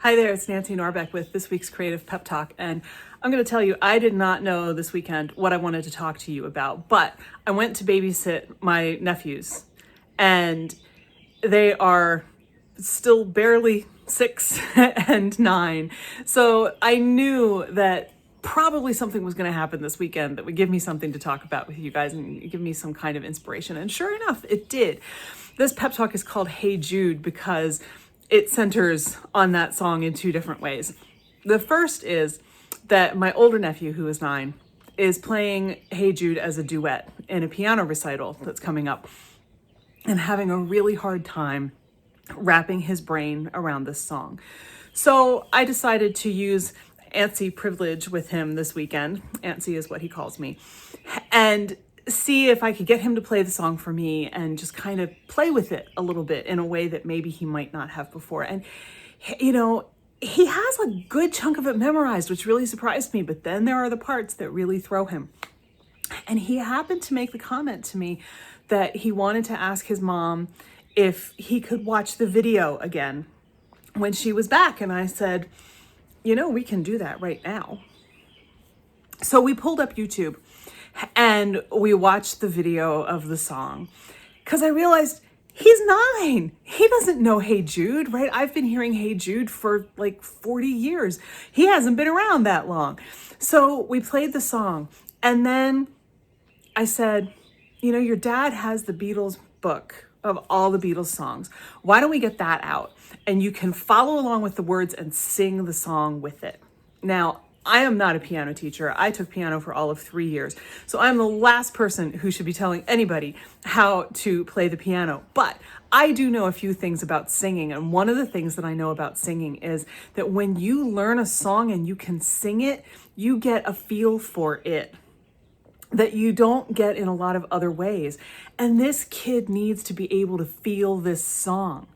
Hi there, it's Nancy Norbeck with this week's Creative Pep Talk, and I'm going to tell you, I did not know this weekend what I wanted to talk to you about, but I went to babysit my nephews, and they are still barely 6 and 9, so I knew that probably something was going to happen this weekend that would give me something to talk about with you guys and give me some kind of inspiration, and sure enough, it did. This pep talk is called Hey Jude because it centers on that song in two different ways. The first is that my older nephew, who is 9, is playing Hey Jude as a duet in a piano recital that's coming up and having a really hard time wrapping his brain around this song. So I decided to use Antsy privilege with him this weekend. Antsy is what he calls me. And see if I could get him to play the song for me and just kind of play with it a little bit in a way that maybe he might not have before. And, you know, he has a good chunk of it memorized, which really surprised me. But then there are the parts that really throw him. And he happened to make the comment to me that he wanted to ask his mom if he could watch the video again when she was back. And I said, you know, we can do that right now. So we pulled up YouTube and we watched the video of the song because I realized he's 9. He doesn't know Hey Jude, right? I've been hearing Hey Jude for like 40 years. He hasn't been around that long. So we played the song and then I said, you know, your dad has the Beatles book of all the Beatles songs. Why don't we get that out? And you can follow along with the words and sing the song with it. Now, I am not a piano teacher. I took piano for all of 3 years. So I'm the last person who should be telling anybody how to play the piano. But I do know a few things about singing. And one of the things that I know about singing is that when you learn a song and you can sing it, you get a feel for it that you don't get in a lot of other ways. And this kid needs to be able to feel this song.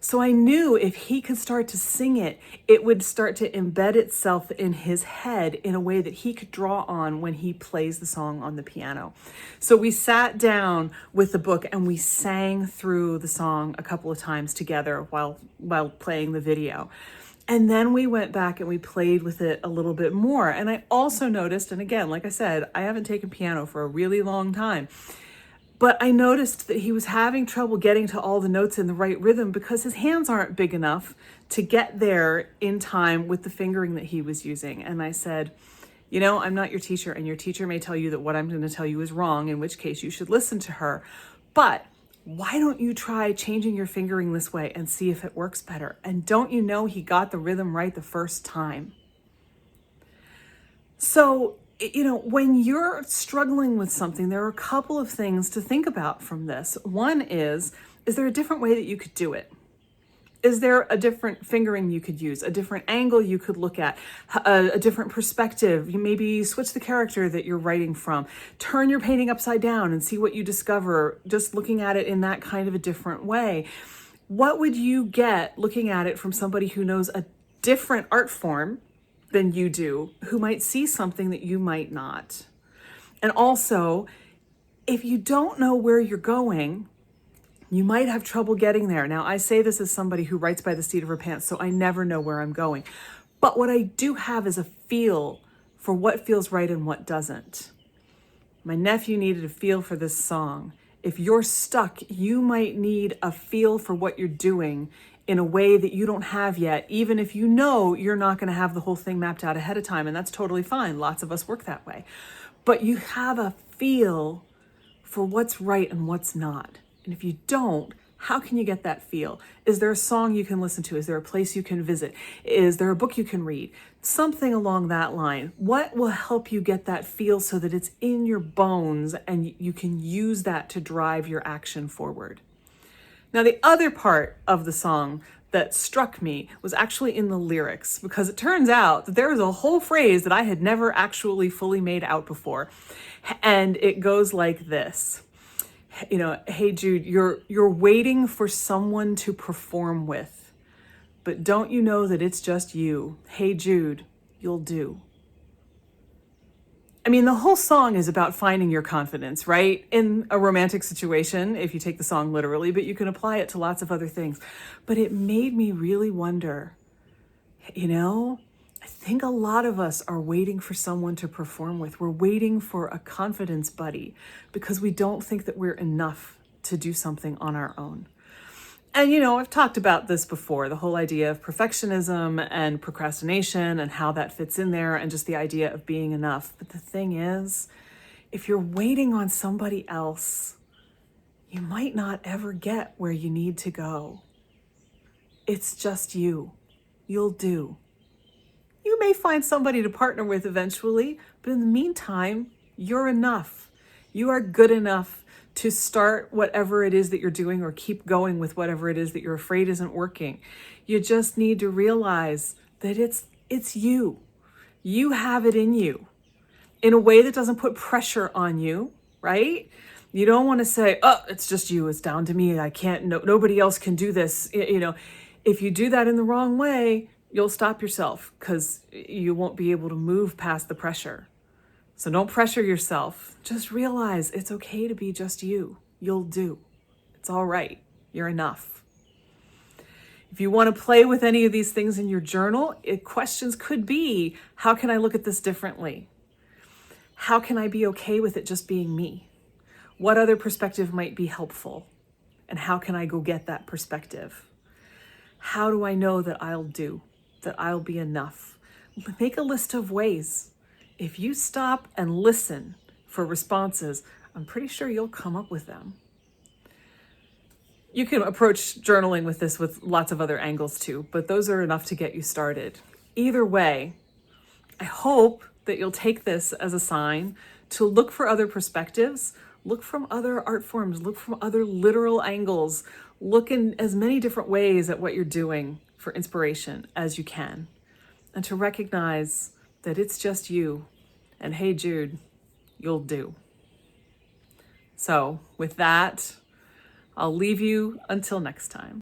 So I knew if he could start to sing it, it would start to embed itself in his head in a way that he could draw on when he plays the song on the piano. So we sat down with the book and we sang through the song a couple of times together while playing the video. And then we went back and we played with it a little bit more. And I also noticed, and again, like I said, I haven't taken piano for a really long time, but I noticed that he was having trouble getting to all the notes in the right rhythm because his hands aren't big enough to get there in time with the fingering that he was using. And I said, you know, I'm not your teacher, and your teacher may tell you that what I'm going to tell you is wrong, in which case you should listen to her. But why don't you try changing your fingering this way and see if it works better? And don't you know he got the rhythm right the first time? So, you know, when you're struggling with something, there are a couple of things to think about from this. One is there a different way that you could do it? Is there a different fingering you could use, a different angle you could look at, a different perspective? You maybe switch the character that you're writing from, turn your painting upside down and see what you discover just looking at it in that kind of a different way. What would you get looking at it from somebody who knows a different art form than you do, who might see something that you might not? And also, if you don't know where you're going, you might have trouble getting there. Now, I say this as somebody who writes by the seat of her pants, so I never know where I'm going. But what I do have is a feel for what feels right and what doesn't. My nephew needed a feel for this song. If you're stuck, you might need a feel for what you're doing in a way that you don't have yet, even if you know you're not going to have the whole thing mapped out ahead of time, and that's totally fine. Lots of us work that way. But you have a feel for what's right and what's not. And if you don't, how can you get that feel? Is there a song you can listen to? Is there a place you can visit? Is there a book you can read? Something along that line. What will help you get that feel so that it's in your bones and you can use that to drive your action forward? Now, the other part of the song that struck me was actually in the lyrics, because it turns out that there is a whole phrase that I had never actually fully made out before. And it goes like this. You know, hey Jude, you're waiting for someone to perform with, but don't you know that it's just you? Hey Jude, you'll do. I mean, the whole song is about finding your confidence, right? In a romantic situation, if you take the song literally, but you can apply it to lots of other things. But it made me really wonder, You know, I think a lot of us are waiting for someone to perform with. We're waiting for a confidence buddy because we don't think that we're enough to do something on our own. And, I've talked about this before, the whole idea of perfectionism and procrastination and how that fits in there and just the idea of being enough. But the thing is, if you're waiting on somebody else, you might not ever get where you need to go. It's just you. You'll do. You may find somebody to partner with eventually, but in the meantime, you're enough. You are good enough to start whatever it is that you're doing or keep going with whatever it is that you're afraid isn't working. You just need to realize that it's you. You have it in you in a way that doesn't put pressure on you, right? You don't want to say, "Oh, it's just you. It's down to me. I can't, nobody else can do this." If you do that in the wrong way, you'll stop yourself because you won't be able to move past the pressure. So don't pressure yourself. Just realize it's okay to be just you. You'll do. It's all right. You're enough. If you want to play with any of these things in your journal, questions could be, how can I look at this differently? How can I be okay with it just being me? What other perspective might be helpful? And how can I go get that perspective? How do I know that I'll do, that I'll be enough? Make a list of ways. If you stop and listen for responses, I'm pretty sure you'll come up with them. You can approach journaling with this with lots of other angles too, but those are enough to get you started. Either way, I hope that you'll take this as a sign to look for other perspectives, look from other art forms, look from other literal angles, look in as many different ways at what you're doing for inspiration as you can, and to recognize that it's just you. And hey, Jude, you'll do. So with that, I'll leave you until next time.